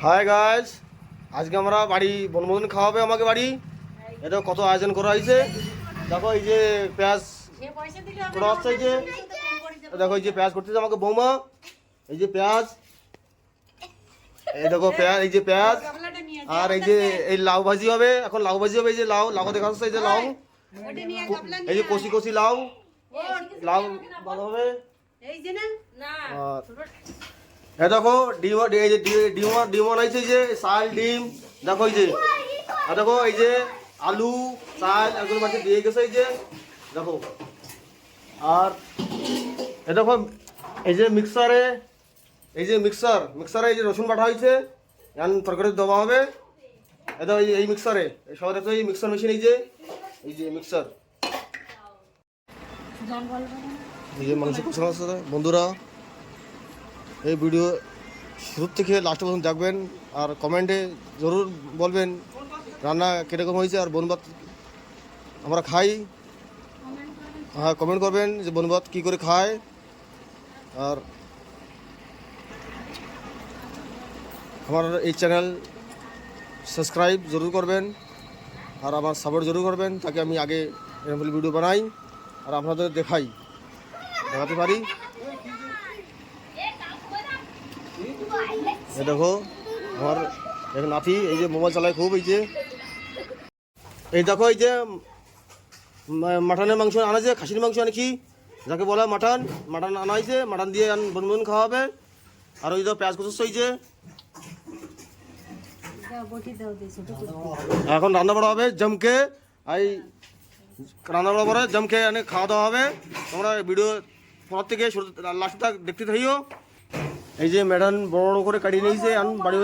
Hi guys, আজকে আমরা বাড়ি বনভোজন খাওয়াবে আমাকে বাড়ি। এটা কত আয়োজন করা হয়েছে। দেখো এই যে পেঁয়াজ করা হচ্ছে, এই যে দেখো এই যে পেঁয়াজ করতেছে আমাকে বৌমা। এই যে পেঁয়াজ, এই দেখো পেঁয়াজ, এই যে পেঁয়াজ, আর এই যে এই লাউ ভাজি হবে। এখন লাউ ভাজি হবে, এই যে লাউ লাউ দেখা যাচ্ছে, এই যে লাউ, এই যে কষি কষি লাউ লাউ ভালো হবে। আর দেখো ডিম, এই যে ডিম বানাইছে, এই যে চাল ডিম। দেখো এই যে, আর দেখো এই যে আলু চাল একজন মাঝে দিয়ে গেছে, এই যে দেখো। আর এ দেখো এই যে মিক্সারে, এই যে মিক্সারে এই যে রসুন বাটা হয়েছে, এখন তরকারি দেওয়া হবে। এটা এই মিক্সারে সবাই দেখো, এই মিক্সার মেশিন, এই যে মিক্সার, এই যে মাংস কষানো আছে। বন্ধুরা এই ভিডিও শুরু থেকে লাস্ট পর্যন্ত দেখবেন, আর কমেন্টে জরুর বলবেন রান্না কীরকম হয়েছে। আর বনভাত আমরা খাই, হ্যাঁ কমেন্ট করবেন যে বনভাত কী করে খায়। আর আমার এই চ্যানেল সাবস্ক্রাইব জরুর করবেন, আর আমার সাপোর্ট জরুর করবেন, তাকে আমি আগে এরকম ভিডিও বানাই আর আপনাদের দেখাতে পারি। দেখো আমার এক নাতি, এই যে মোবাইল চালায় খুব। এই দেখো এই যে মাটনের মাংস আনা, যে খাসির মাংস আনেছি, যাকে বলা মাটন আনা হয়েছে। মাটন দিয়ে বনভোজন খাওয়া হবে। আর ওই দেখো পেঁয়াজ কুচুচ্ছে, এই যে এখন রান্না বাড়া হবে জমকে। এই রান্না বাড়া পরে জমকে এনে খাওয়া দাওয়া হবে। তোমরা ভিডিও পর থেকে লাস্ট তক দেখতে থাকিও। এই যে ম্যাডাম বড় বড় করে কাটিয়ে নিয়েছে, এখন বাড়ি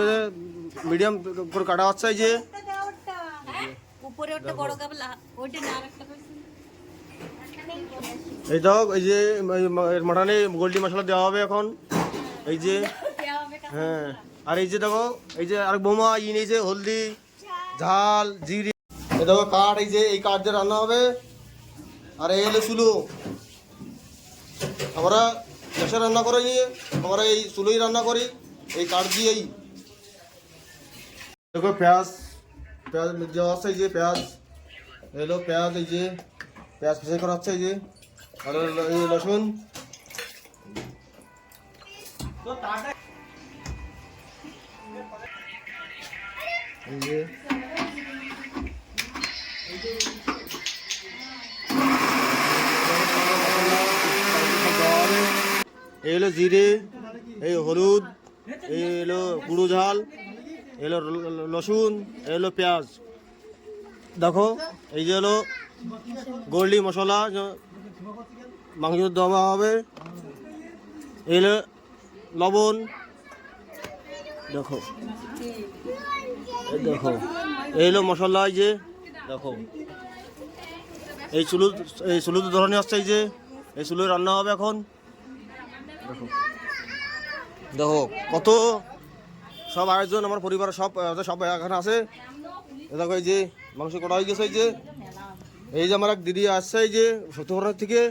মিডিয়াম করে কাটা হচ্ছে। এই যে এই দাও, এই যে মাটনে গোল্ডি মশলা দেওয়া হবে এখন, এই যে হ্যাঁ। আর এই যে দেখো এই যে আর বোমা নিয়েছে হলদি ঝাল জিরে। এই দেখো কাঠ, এই যে এই কাঠ দিয়ে রান্না হবে। আর এই হলো চুলো, আমরা গ্যাসে রান্না করে নিয়ে আমরা এই চুলোই রান্না করি এই কাঠ দিয়েই। দেখো পেঁয়াজ দেওয়া আছে, এই যে পেঁয়াজ এলো, পেঁয়াজ এই যে পেঁয়াজ ফেসে করা হচ্ছে, এই যে আর এই রসুন। এই যে এই হলো জিরে, এই হলুদ, এই হলো গুঁড়ো ঝাল, এই হলো রসুন, এই হলো পেঁয়াজ। দেখো এই যে হলো গোল্ডি মশলা মাংস দেওয়া হবে, এই হলো লবণ। দেখো দেখো এই হলো মশলা, এই যে দেখো এই চুলো ধরনের আসছে, এই যে এই চুলোয় রান্না হবে এখন। দেখো দেখো কত সব আয়োজন, আমার পরিবারের সব এখানে আছে। দেখো এই যে মাংস করা হয়ে গেছে, এই যে আমার এক দিদি আসছে, এই যে সত্যপুরের থেকে,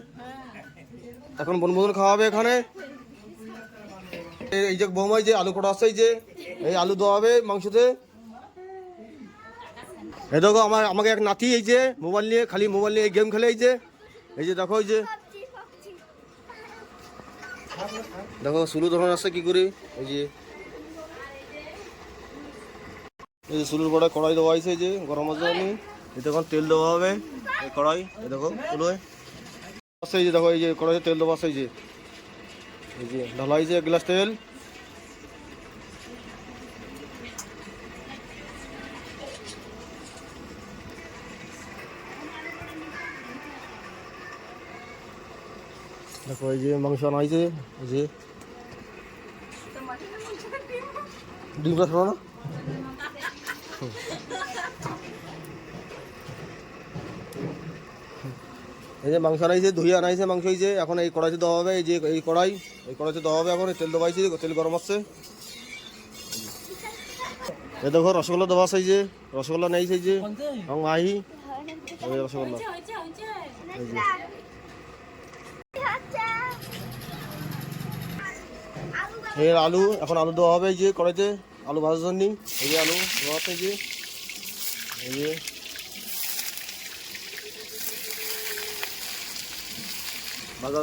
এখন বনভোজন খাওয়া হবে এখানে। এই যে বৌমাই যে আলু করা আসছে, এই যে এই আলু দেওয়া হবে মাংসতে। এই দেখো আমাকে এক নাতি, এই যে মোবাইল নিয়ে গেম খেলে, এই যে দেখো এই যে দেখো চুলো ধরনের আছে কি করে। এই যে চুলোর বড় কড়াই দেওয়া হয়েছে, এই যে গরম মশলা, এই দেখো তেল দেওয়া হবে এই কড়াই। এই দেখো চুলোয় আছে, এই যে দেখো এই যে কড়াইতে তেল দেওয়া আছে, এই যে ঢালা হয়েছে এক গ্লাস তেল। দেখো এই যে মাংস আনা হয়েছে, এই যে ডিমটা ছিল না। এই যে মাংস আনাইছে, ধুয়ে আনাইছে মাংস, এই যে এখন এই কড়াইতে দেওয়া হবে। এই যে এই কড়াইতে দেওয়া হবে এখন। তেল দেওয়া হয়েছে, তেল গরম আসছে। এই দেখো রসগোল্লা দেওয়া আছে, এই যে রসগোল্লা নেইছে, এই যে আহি রসগোল্লা। এই যে এই আলু, এখন আলু দেওয়া হবে এই যে কড়াইতে। আলু ভাজার জন্য। এই যে আলু দেওয়া আছে, এই যে ভাজা।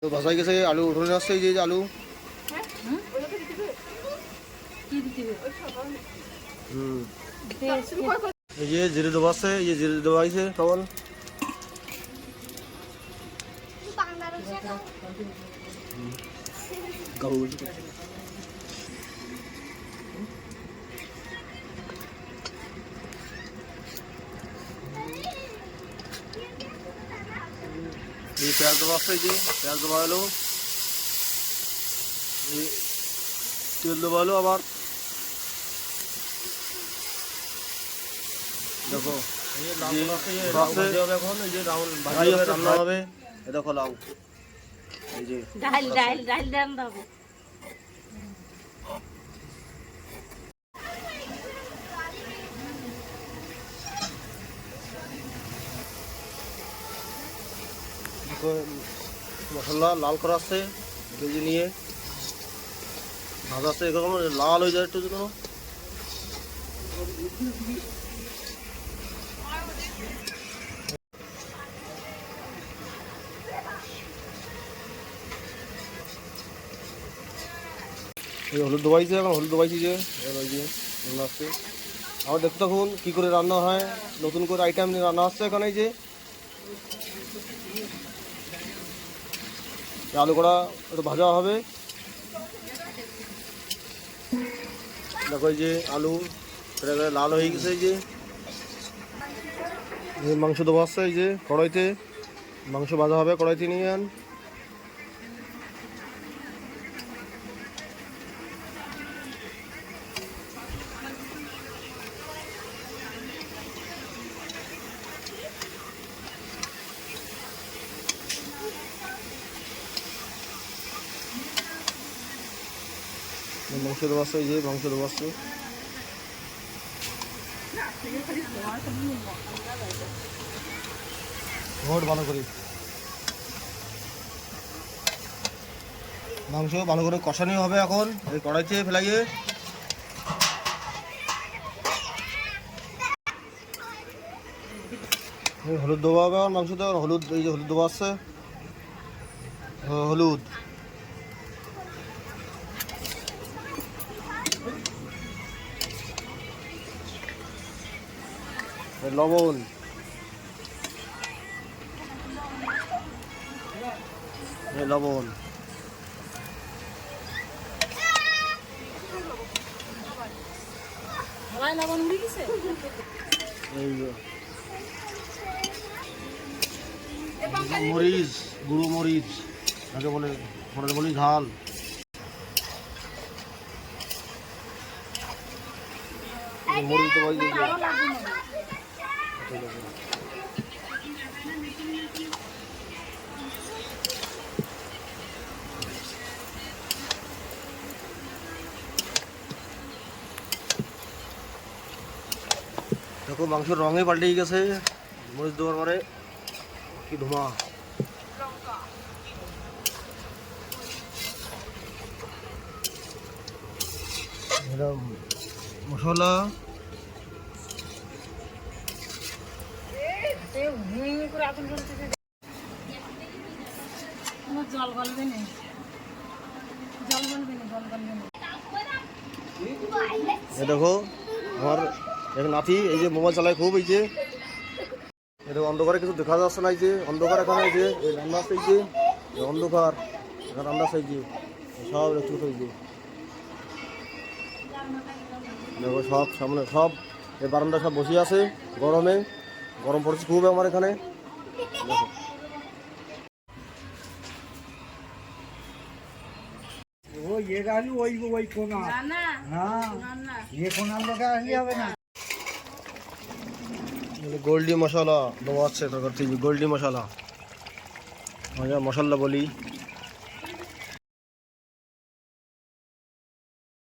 তো ভাজা হয়ে গেছে, আলু উঠে আসছে। এই যে আলু, এই যে জিরে দেওয়া আছে, এই যে জিরে দেওয়া হয়েছে কেবল। এই পেঁয়াজ দেওয়া আছে, এই যে পেঁয়াজ দেওয়া হলো, এই তেল দেওয়া হলো আবার। দেখো রান্না হবে, এ দেখো লাউ, এই যে ডাল ডাল ডাল ডাল দাও। মশলা লাল করা আছে, কেজি নিয়ে ভাজা আছে, এরকম লাল হয়ে যায় একটু যেন। এই হলুদ দবাইছে, এখন হলুদ দবাইছি যে ওই যে রান্না আসছে। আবার দেখতে থাকুন কী করে রান্না হয়, নতুন করে আইটেম নিয়ে রান্না আসছে এখানে। এই যে আলু কড়া একটু ভাজা হবে। দেখো এই যে আলু এটা লাল হয়ে গেছে। এই যে মাংস দেবো আসছে, এই যে কড়াইতে মাংস ভাজা হবে, কড়াইতে নিয়ে আন। মাংস দেবো আসছে, এই যে মাংস দেবো আসছে। ভালো করে মাংস ভালো করে কষানো হবে এখন এই কড়াইতে ফেলাইয়ে। হলুদ দেওয়া হবে এখন মাংসতে, হলুদ এই যে হলুদ দেওয়া আছে, হলুদ লবণ, লবণ মরিচ, গুঁড়ো মরিচ যাকে বলে, বলি ঝাল। মরিচ তো দেখো মাংসের রঙে পাল্টে গেছে মরিচ দেওয়ার পরে, কি ধোঁয়া। মশলা জল গলবে না, জল গলবে না, জল গলবে না। দেখো আমার এক নাতি এই যে মোবাইল চালায় খুব, এই যে এটা অন্ধকারে কিছু দেখা যাচ্ছে না। এই যে অন্ধকার এখানে, এই যে রান্না আছে, এই যে অন্ধকার এখানে রান্না আছে, এই যে সব একটু এই যে দেখো সব সামনে সব এই বারান্দা সব বসে আছে গরমে, গরম পড়ছে খুব আমার এখানে। দেখো গোল্ডি মশলা দেওয়া আছে তরকারি, গোল্ডি মশলা মশলা বলি।